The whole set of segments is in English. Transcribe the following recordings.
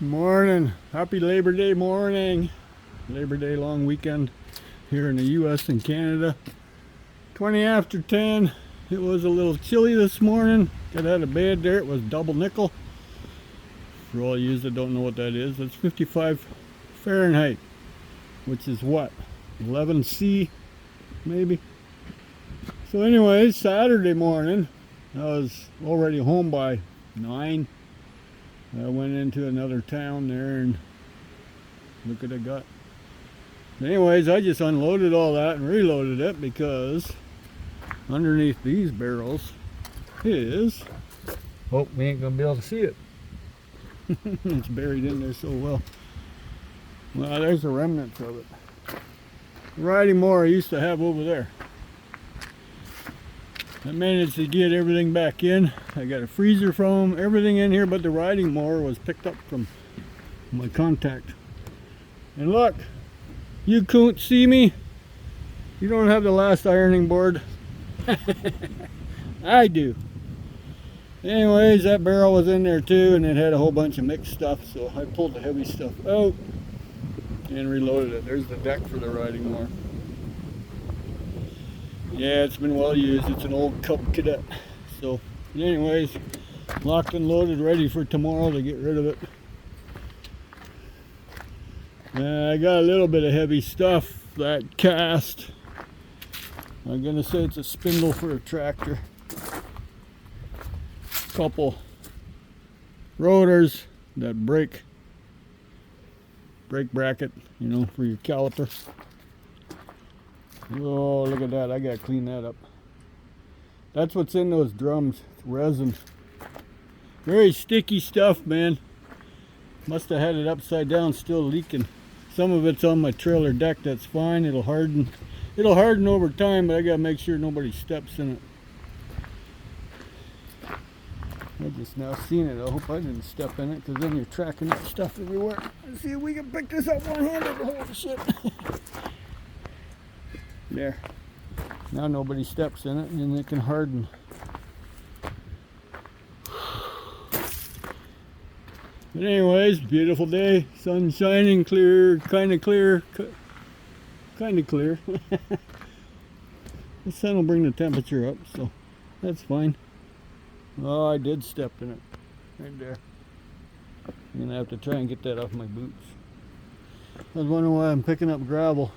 Morning. Happy Labor Day morning. Labor Day long weekend here in the US and Canada. 20 after 10. It was a little chilly this morning. Got out of bed there. It was double nickel. For all you that don't know what that is, that's 55 Fahrenheit, which is what? 11 C maybe. So anyways, Saturday morning, I was already home by 9. I went into another town there and look what I got. Anyways, I just unloaded all that and reloaded it because underneath these barrels is, oh, we ain't gonna be able to see it. It's buried in there so well. Well, there's the remnants of it. The riding mower I used to have over there. I managed to get everything back in. I got a freezer from everything in here, but the riding mower was picked up from my contact. And look, you couldn't see me. You don't have the last ironing board. I do. Anyways, that barrel was in there too, and it had a whole bunch of mixed stuff, so I pulled the heavy stuff out and reloaded it. There's the deck for the riding mower. Yeah, it's been well used. It's an old Cub Cadet. So, anyways, locked and loaded, ready for tomorrow to get rid of it. I got a little bit of heavy stuff. That cast, I'm gonna say it's a spindle for a tractor. Couple rotors, that brake bracket, you know, for your caliper. Oh, look at that. I gotta clean that up. That's what's in those drums. It's resin. Very sticky stuff, man. Must have had it upside down, still leaking. Some of it's on my trailer deck. That's fine. It'll harden. It'll harden over time, but I gotta make sure nobody steps in it. I just now seen it. I hope I didn't step in it, because then you're tracking that stuff everywhere. Let's see if we can pick this up one-handed. Holy shit. There. Now nobody steps in it and it can harden. But anyways, beautiful day. Sun shining, clear, kind of clear. Kind of clear. The sun will bring the temperature up, so that's fine. Oh, I did step in it. Right there. I'm going to have to try and get that off my boots. I was wondering why I'm picking up gravel.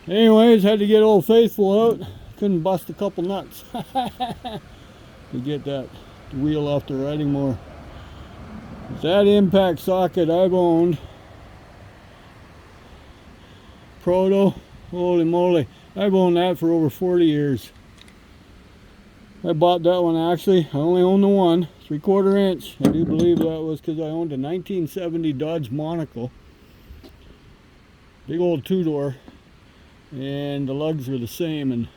Anyways, had to get Old Faithful out. Couldn't bust a couple nuts to get that wheel off the riding mower. That impact socket I've owned. Proto, holy moly. I've owned that for over 40 years. I bought that one actually. I only owned the one, 3/4 inch. I do believe that was because I owned a 1970 Dodge Monocle. Big old two-door. And the lugs were the same, and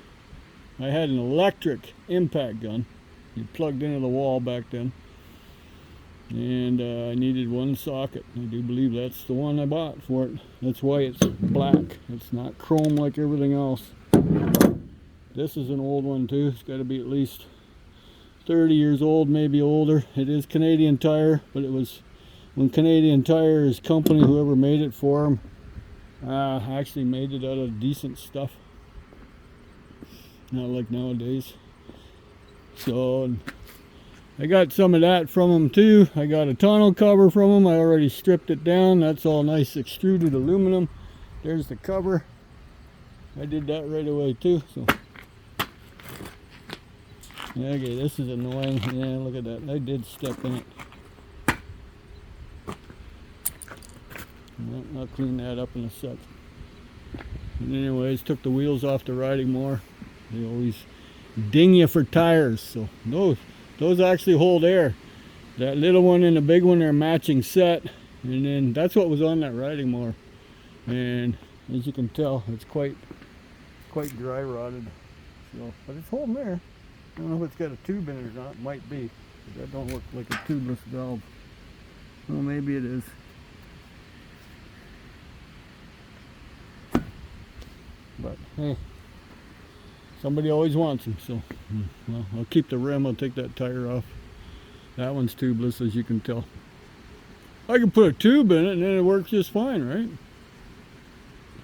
I had an electric impact gun. You plugged into the wall back then. And I needed one socket. I do believe that's the one I bought for it. That's why it's black. It's not chrome like everything else. This is an old one too. It's got to be at least 30 years old, maybe older. It is Canadian Tire, but it was when Canadian Tire's company, whoever made it for them, actually made it out of decent stuff. Not like nowadays. So I got some of that from them too. I got a tonneau cover from them. I already stripped it down. That's all nice extruded aluminum. There's the cover. I did that right away too. So okay, this is annoying. Yeah, look at that. I did step in it. Well, I'll clean that up in a sec. And anyways, took the wheels off the riding mower. They always ding you for tires, so those actually hold air. That little one and the big one are a matching set, and then that's what was on that riding mower. And as you can tell, it's quite dry rotted. So, but it's holding there. I don't know if it's got a tube in it or not. It might be. That don't look like a tubeless valve. Well, maybe it is. But hey, somebody always wants them, so well, I'll keep the rim. I'll take that tire off. That one's tubeless, as you can tell. I can put a tube in it and then it works just fine, right?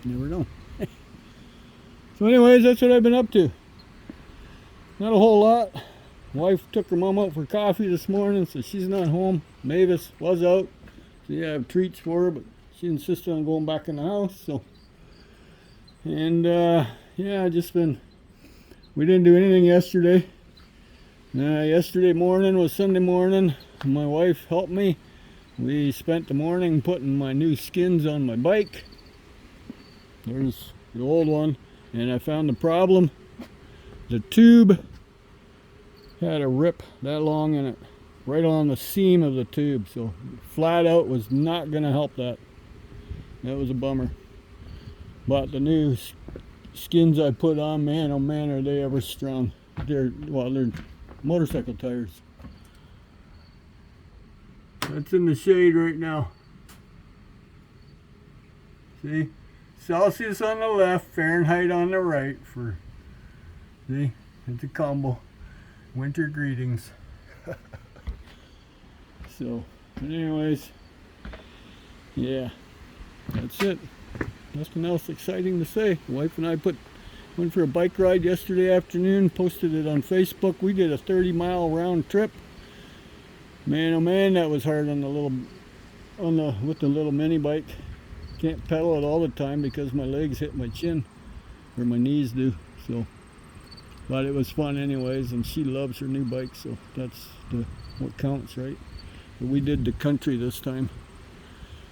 Never know. So anyways, that's what I've been up to. Not a whole lot. Wife took her mom out for coffee this morning, so she's not home. Mavis was out. So yeah, I have treats for her, but she insisted on going back in the house. So, and yeah, just been. We didn't do anything yesterday. Yesterday morning was Sunday morning. My wife helped me. We spent the morning putting my new skins on my bike. There's the old one, and I found the problem. The tube had a rip that long in it, right on the seam of the tube, so flat out was not going to help that. That was a bummer. But the new skins I put on, man, oh man, are they ever strong. They're motorcycle tires. That's in the shade right now. See? Celsius on the left, Fahrenheit on the right for, see? It's a combo. Winter greetings. So, anyways, yeah, that's it. Nothing else exciting to say. The wife and I went for a bike ride yesterday afternoon, posted it on Facebook. We did a 30-mile round trip. Man, oh man, that was hard on with the little mini bike. Can't pedal it all the time because my legs hit my chin, or my knees do. So, but it was fun anyways, and she loves her new bike, so that's what counts, right? But we did the country this time.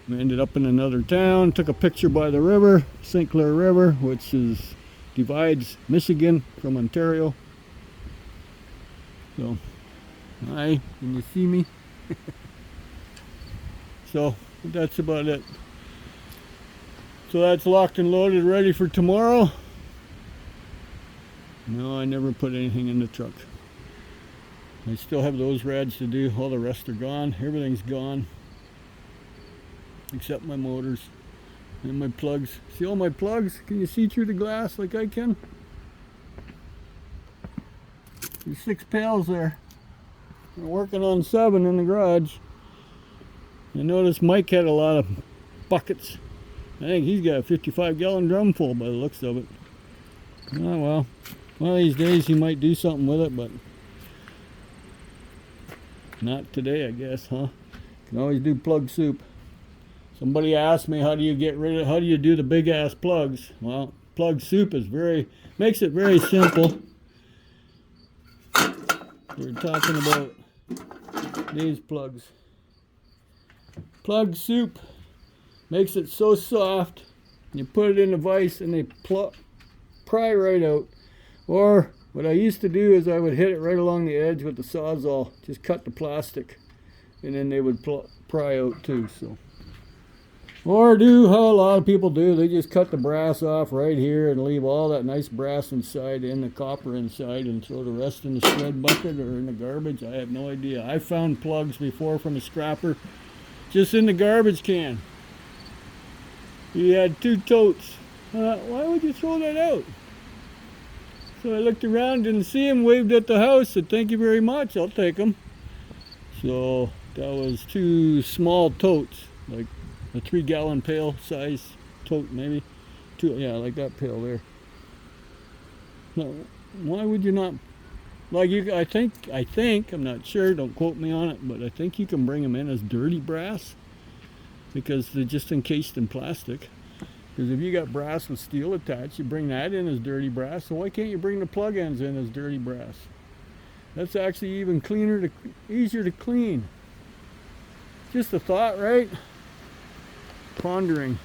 We ended up in another town, took a picture by the river, St. Clair River, which divides Michigan from Ontario. So, hi, can you see me? So, that's about it. So that's locked and loaded, ready for tomorrow. No, I never put anything in the truck. I still have those rads to do. All the rest are gone. Everything's gone. Except my motors and my plugs. See all my plugs? Can you see through the glass like I can? There's 6 pails there. We're working on 7 in the garage. I noticed Mike had a lot of buckets. I think he's got a 55-gallon drum full by the looks of it. Oh well. One of these days he might do something with it, but not today, I guess, huh? Can always do plug soup. Somebody asked me, how do you do the big ass plugs? Well, plug soup makes it very simple. We're talking about these plugs. Plug soup makes it so soft. You put it in a vise and they pry right out. Or what I used to do is I would hit it right along the edge with the Sawzall. Just cut the plastic, and then they would pry out too. So, or do how a lot of people do. They just cut the brass off right here and leave all that nice brass inside and the copper inside, and throw the rest in the shred bucket or in the garbage. I have no idea. I found plugs before from a scrapper just in the garbage can. He had 2 totes. Why would you throw that out? So I looked around, didn't see him, waved at the house, said thank you very much, I'll take them. So that was 2 small totes, like a 3-gallon pail size tote maybe. 2, yeah, like that pail there. No, why would you not, like I think, I'm not sure, don't quote me on it, but I think you can bring them in as dirty brass because they're just encased in plastic. Because if you got brass with steel attached, you bring that in as dirty brass. So why can't you bring the plug ends in as dirty brass? That's actually even easier to clean. Just a thought, right? Pondering.